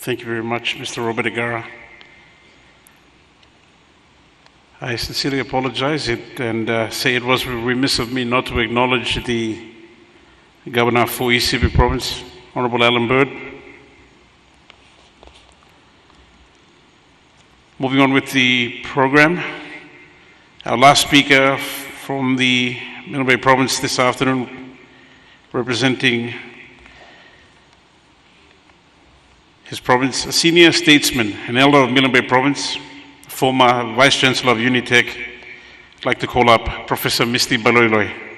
Thank you very much, Mr. Robert Agara. I sincerely apologize and say it was remiss of me not to acknowledge the Governor for East Sibi Province, Honorable Alan Bird. Moving on with the program, our last speaker from the Milne Bay Province this afternoon, representing his province, a senior statesman, an elder of Milne Bay Province, former Vice Chancellor of Unitec. I'd like to call up Professor Misty Baloiloi.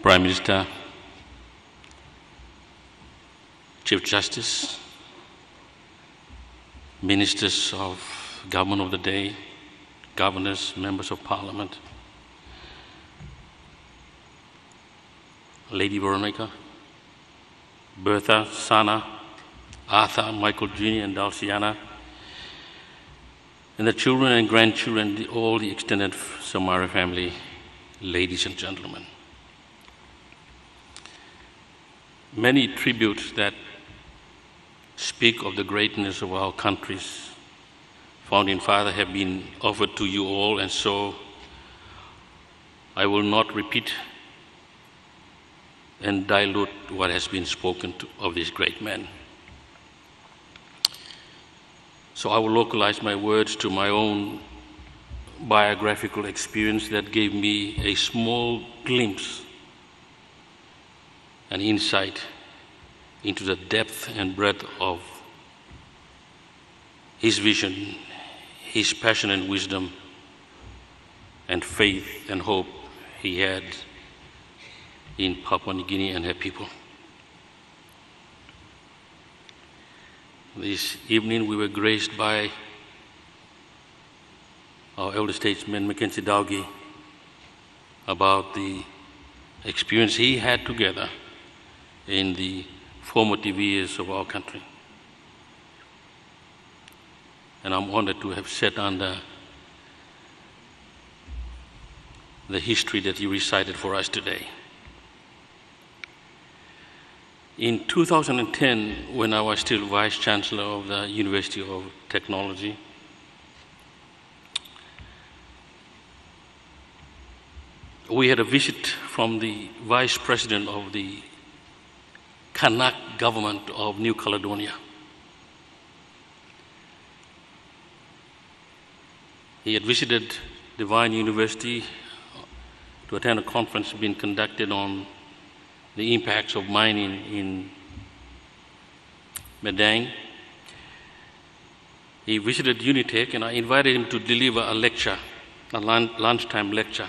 Prime Minister, Chief Justice, Ministers of Government of the Day, Governors, Members of Parliament, Lady Veronica, Bertha, Sana, Arthur, Michael Jr. and Dalciana, and the children and grandchildren, all the extended Somare family, ladies and gentlemen. Many tributes that speak of the greatness of our country's founding father have been offered to you all, and so I will not repeat and dilute what has been spoken of this great man. So I will localize my words to my own biographical experience that gave me a small glimpse and insight into the depth and breadth of his vision, his passion and wisdom, and faith and hope he had in Papua New Guinea and her people. This evening we were graced by our elder statesman, Mackenzie Daugi, about the experience he had together in the formative years of our country. And I'm honored to have sat under the history that you recited for us today. In 2010, when I was still Vice Chancellor of the University of Technology, we had a visit from the Vice President of the Kanak government of New Caledonia. He had visited Divine University to attend a conference being conducted on the impacts of mining in Madang. He visited Unitec, and I invited him to deliver a lecture, a lunchtime lecture,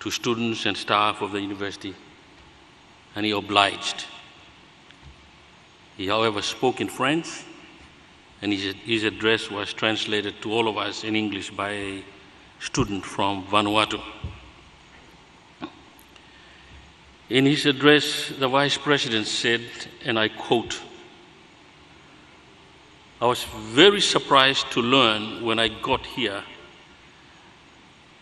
to students and staff of the university, and he obliged. He, however, spoke in French, and his address was translated to all of us in English by a student from Vanuatu. In his address, the Vice President said, and I quote, "I was very surprised to learn when I got here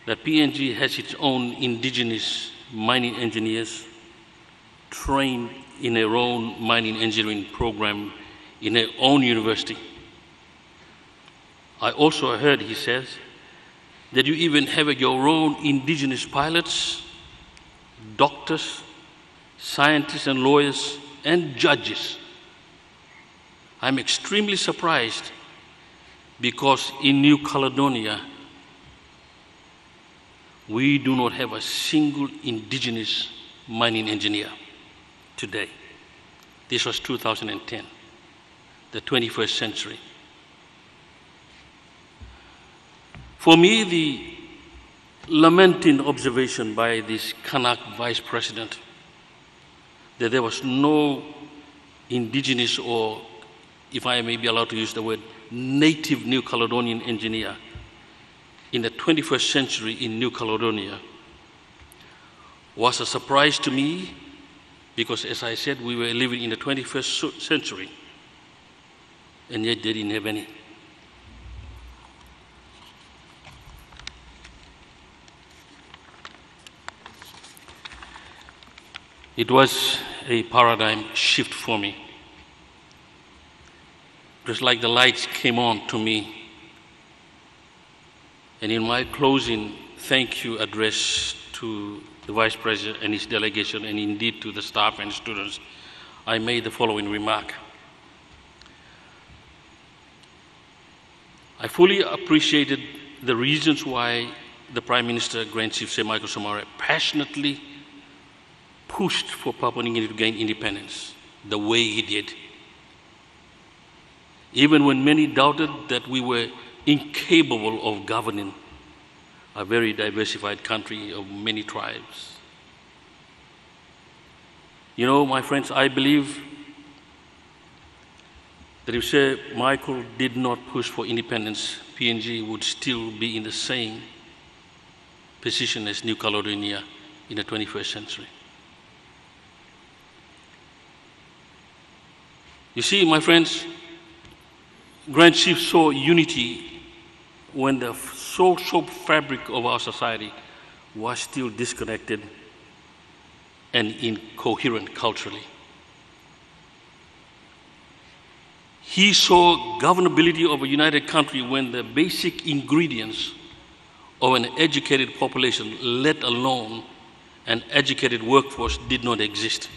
that PNG has its own indigenous mining engineers trained in their own mining engineering program in their own university. I also heard," he says, "that you even have your own indigenous pilots, doctors, scientists and lawyers and judges. I'm extremely surprised because in New Caledonia, we do not have a single indigenous mining engineer today. This was 2010, the 21st century. For me, the lamenting observation by this Kanak vice president that there was no indigenous, or if I may be allowed to use the word, native New Caledonian engineer in the 21st century in New Caledonia was a surprise to me, because as I said, we were living in the 21st century, and yet they didn't have any. It was a paradigm shift for me. Just like the lights came on to me. And in my closing thank you address to the Vice President and his delegation, and indeed to the staff and students, I made the following remark. I fully appreciated the reasons why the Prime Minister, Grand Chief Sir Michael Somare, passionately pushed for Papua New Guinea to gain independence the way he did. Even when many doubted that we were incapable of governing a very diversified country of many tribes. You know, my friends, I believe that if Sir Michael did not push for independence, PNG would still be in the same position as New Caledonia in the 21st century. You see, my friends, Grand Chief saw unity when the social fabric of our society was still disconnected and incoherent culturally. He saw governability of a united country when the basic ingredients of an educated population, let alone an educated workforce, did not exist.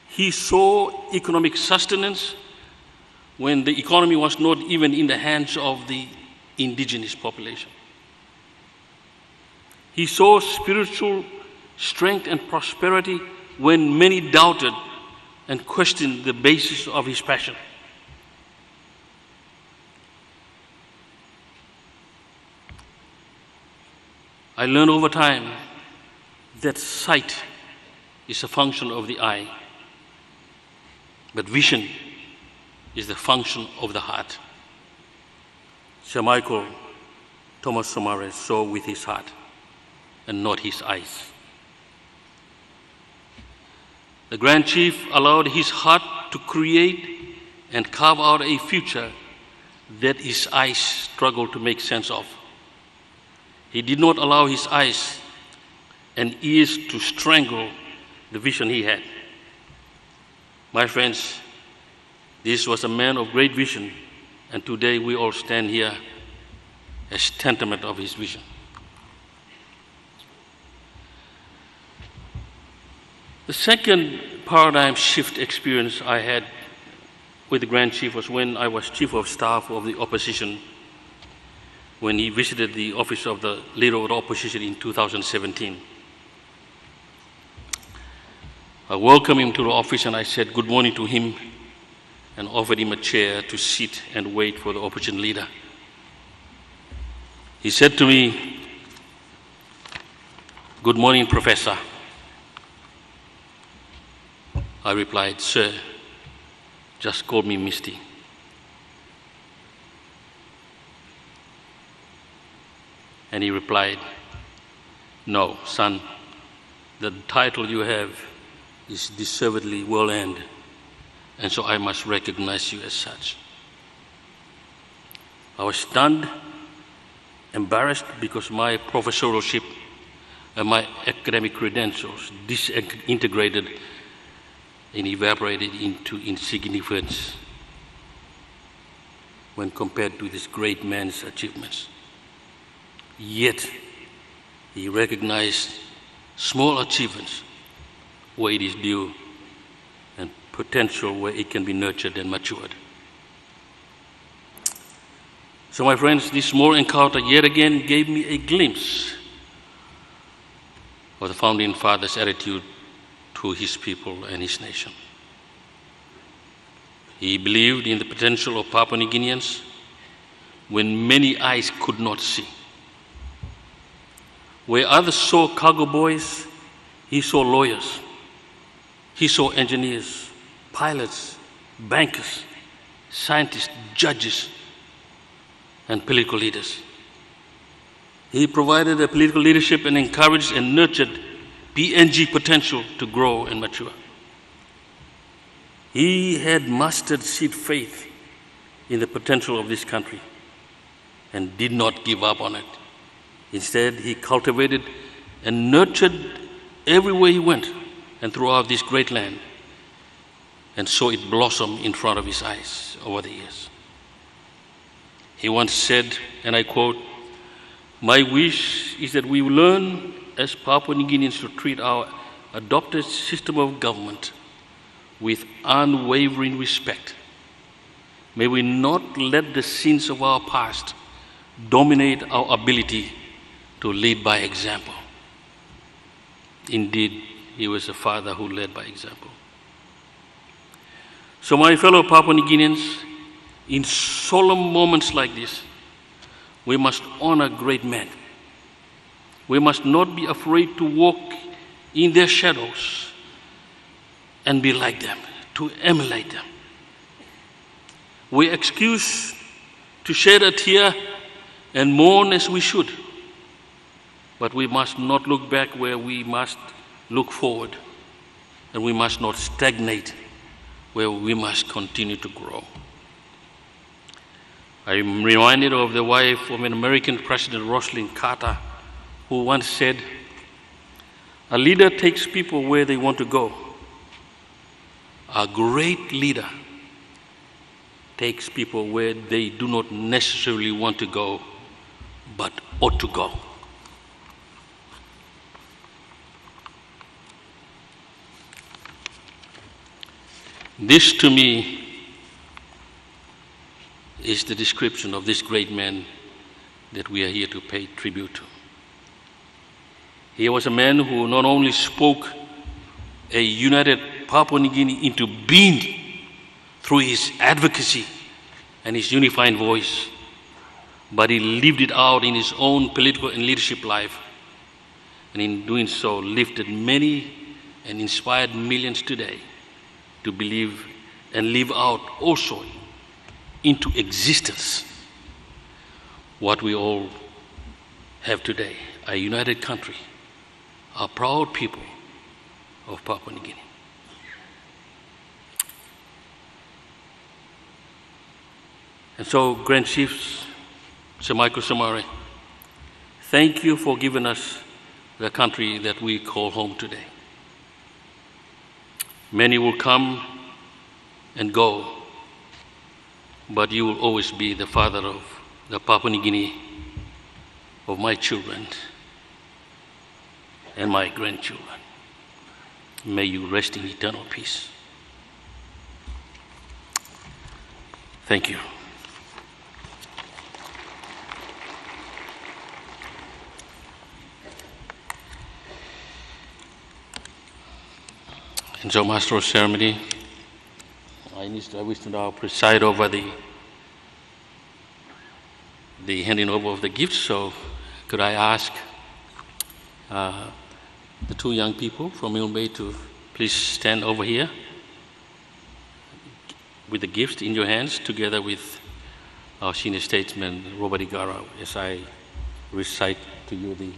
He saw economic sustenance when the economy was not even in the hands of the indigenous population. He saw spiritual strength and prosperity when many doubted and questioned the basis of his passion. I learned over time that sight is a function of the eye, but vision is the function of the heart. Sir Michael Thomas Somare saw with his heart and not his eyes. The Grand Chief allowed his heart to create and carve out a future that his eyes struggled to make sense of. He did not allow his eyes and ears to strangle the vision he had. My friends, this was a man of great vision, and today we all stand here as testament of his vision. The second paradigm shift experience I had with the Grand Chief was when I was Chief of Staff of the Opposition, when he visited the office of the Leader of the Opposition in 2017. I welcomed him to the office and I said good morning to him and offered him a chair to sit and wait for the opposition leader. He said to me, "Good morning, Professor." I replied, "Sir, just call me Misty." And he replied, "No, son, the title you have is deservedly well earned, and so I must recognize you as such." I was stunned, embarrassed, because my professorship and my academic credentials disintegrated and evaporated into insignificance when compared to this great man's achievements. Yet, he recognized small achievements where it is due and potential where it can be nurtured and matured. So, my friends, this small encounter yet again gave me a glimpse of the Founding Fathers' attitude to his people and his nation. He believed in the potential of Papua New Guineans when many eyes could not see. Where others saw cargo boys, he saw lawyers. He saw engineers, pilots, bankers, scientists, judges, and political leaders. He provided a political leadership and encouraged and nurtured PNG potential to grow and mature. He had mustard seed faith in the potential of this country and did not give up on it. Instead, he cultivated and nurtured everywhere he went and throughout this great land, and saw it blossom in front of his eyes over the years. He once said, and I quote, "My wish is that we learn as Papua New Guineans to treat our adopted system of government with unwavering respect. May we not let the sins of our past dominate our ability to lead by example." Indeed, he was a father who led by example. So, my fellow Papua New Guineans, in solemn moments like this, we must honor great men. We must not be afraid to walk in their shadows and be like them, to emulate them. We're excused to shed a tear and mourn as we should, but we must not look back where we must look forward, and we must not stagnate where we must continue to grow. I am reminded of the wife of an American President, Rosalynn Carter, who once said, "A leader takes people where they want to go. A great leader takes people where they do not necessarily want to go, but ought to go." This, to me, is the description of this great man that we are here to pay tribute to. He was a man who not only spoke a united Papua New Guinea into being through his advocacy and his unifying voice, but he lived it out in his own political and leadership life, and in doing so lifted many and inspired millions today to believe and live out also into existence what we all have today, a united country, a proud people of Papua New Guinea. And so, Grand Chiefs, Sir Michael Somare, thank you for giving us the country that we call home today. Many will come and go, but you will always be the father of the Papua New Guinea, of my children and my grandchildren. May you rest in eternal peace. Thank you. And so, Master of Ceremony, I wish to now preside over the handing over of the gifts. So, could I ask the two young people from Milne Bay to please stand over here with the gifts in your hands, together with our senior statesman, Robert Igara, as I recite to you the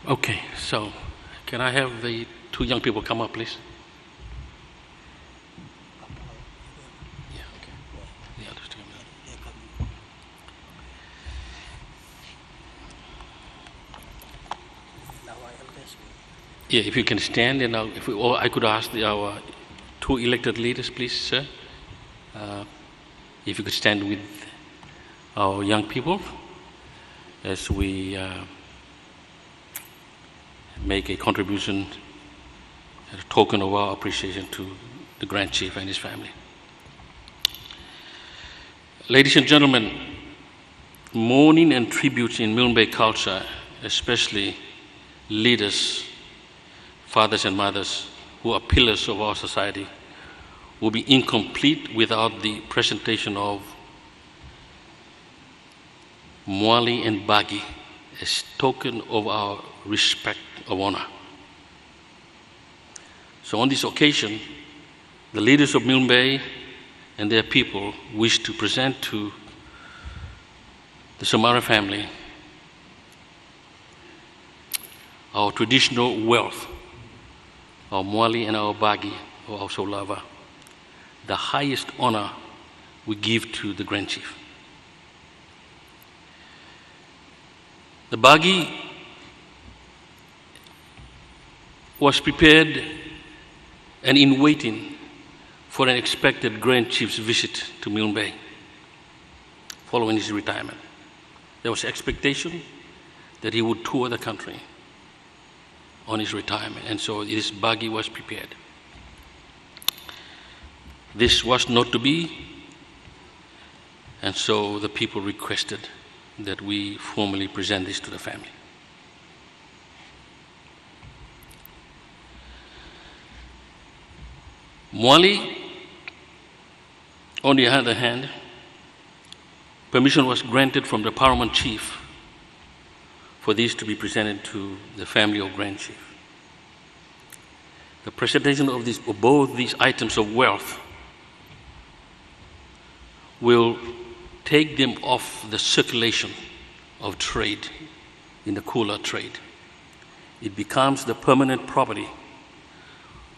Okay, so can I have the two young people come up, please? Yeah, if you can stand, and or I could ask our two elected leaders, please, sir. If you could stand with our young people as we make a contribution, a token of our appreciation to the Grand Chief and his family. Ladies and gentlemen, mourning and tributes in Milne Bay culture, especially leaders, fathers and mothers, who are pillars of our society, will be incomplete without the presentation of Mwali and Bagi as token of our respect of honor. So on this occasion, the leaders of Milne Bay and their people wish to present to the Somare family our traditional wealth, our Mwali and our Bagi, or our Solava, the highest honor we give to the Grand Chief. The Bagi was prepared and in waiting for an expected Grand Chief's visit to Milne Bay following his retirement. There was expectation that he would tour the country on his retirement, and so this Bagi was prepared. This was not to be, and so the people requested that we formally present this to the family. Mwali, on the other hand, permission was granted from the paramount chief for this to be presented to the family of Grand Chief. The presentation of both these items of wealth will take them off the circulation of trade in the cooler trade. It becomes the permanent property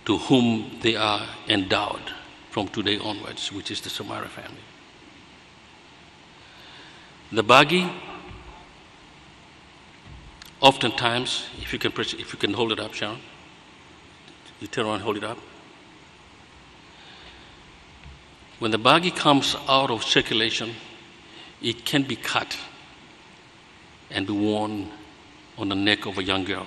to whom they are endowed from today onwards, which is the Somare family. The Bagi, oftentimes, if you can hold it up, Sharon, you turn around and hold it up. When the Bagi comes out of circulation, it can be cut and be worn on the neck of a young girl.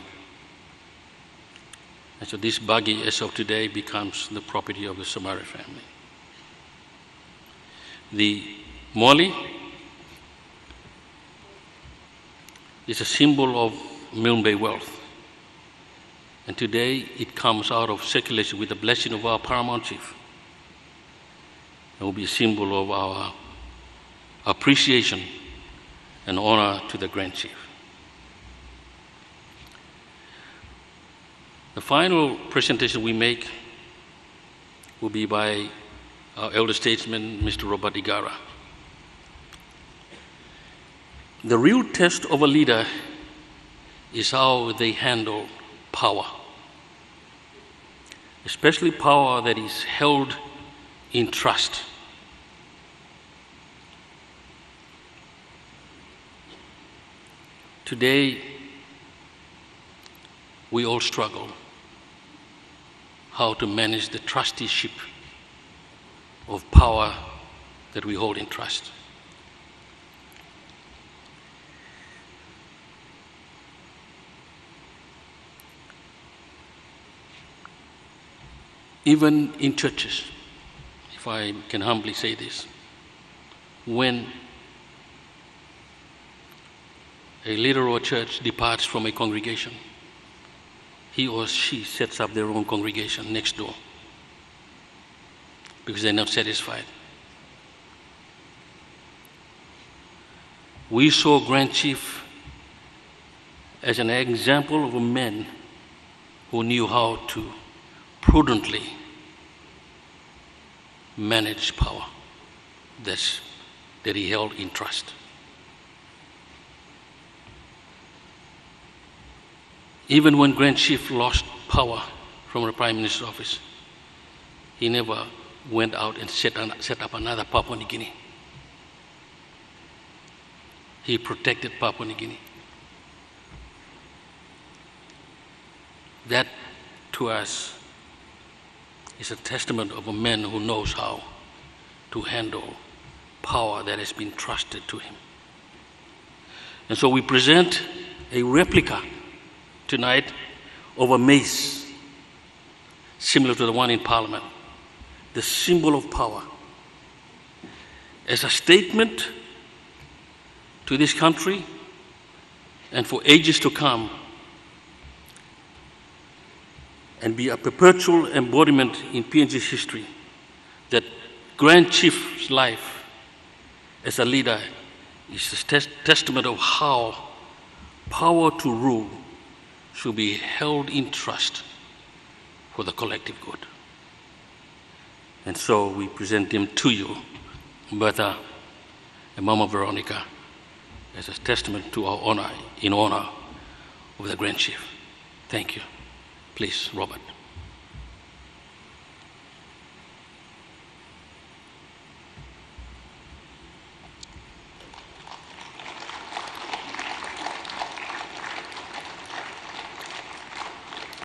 And so this Bagi, as of today, becomes the property of the Somare family. The Mwali is a symbol of Milne Bay wealth. And today it comes out of circulation with the blessing of our paramount chief. It will be a symbol of our appreciation and honor to the Grand Chief. The final presentation we make will be by our elder statesman, Mr. Robert Igara. The real test of a leader is how they handle power, especially power that is held in trust. Today, we all struggle how to manage the trusteeship of power that we hold in trust. Even in churches, if I can humbly say this, when a leader of a church departs from a congregation, he or she sets up their own congregation next door because they're not satisfied. We saw Grand Chief as an example of a man who knew how to prudently manage power that he held in trust. Even when Grand Chief lost power from the Prime Minister's office, he never went out and set up another Papua New Guinea. He protected Papua New Guinea. That, to us, is a testament of a man who knows how to handle power that has been trusted to him. And so we present a replica tonight of a mace similar to the one in Parliament, the symbol of power, as a statement to this country and for ages to come, and be a perpetual embodiment in PNG's history that Grand Chief's life as a leader is a testament of how power to rule should be held in trust for the collective good. And so we present him to you, Bertha and Mama Veronica, as a testament to our honor, in honor of the Grand Chief. Thank you. Please, Robert.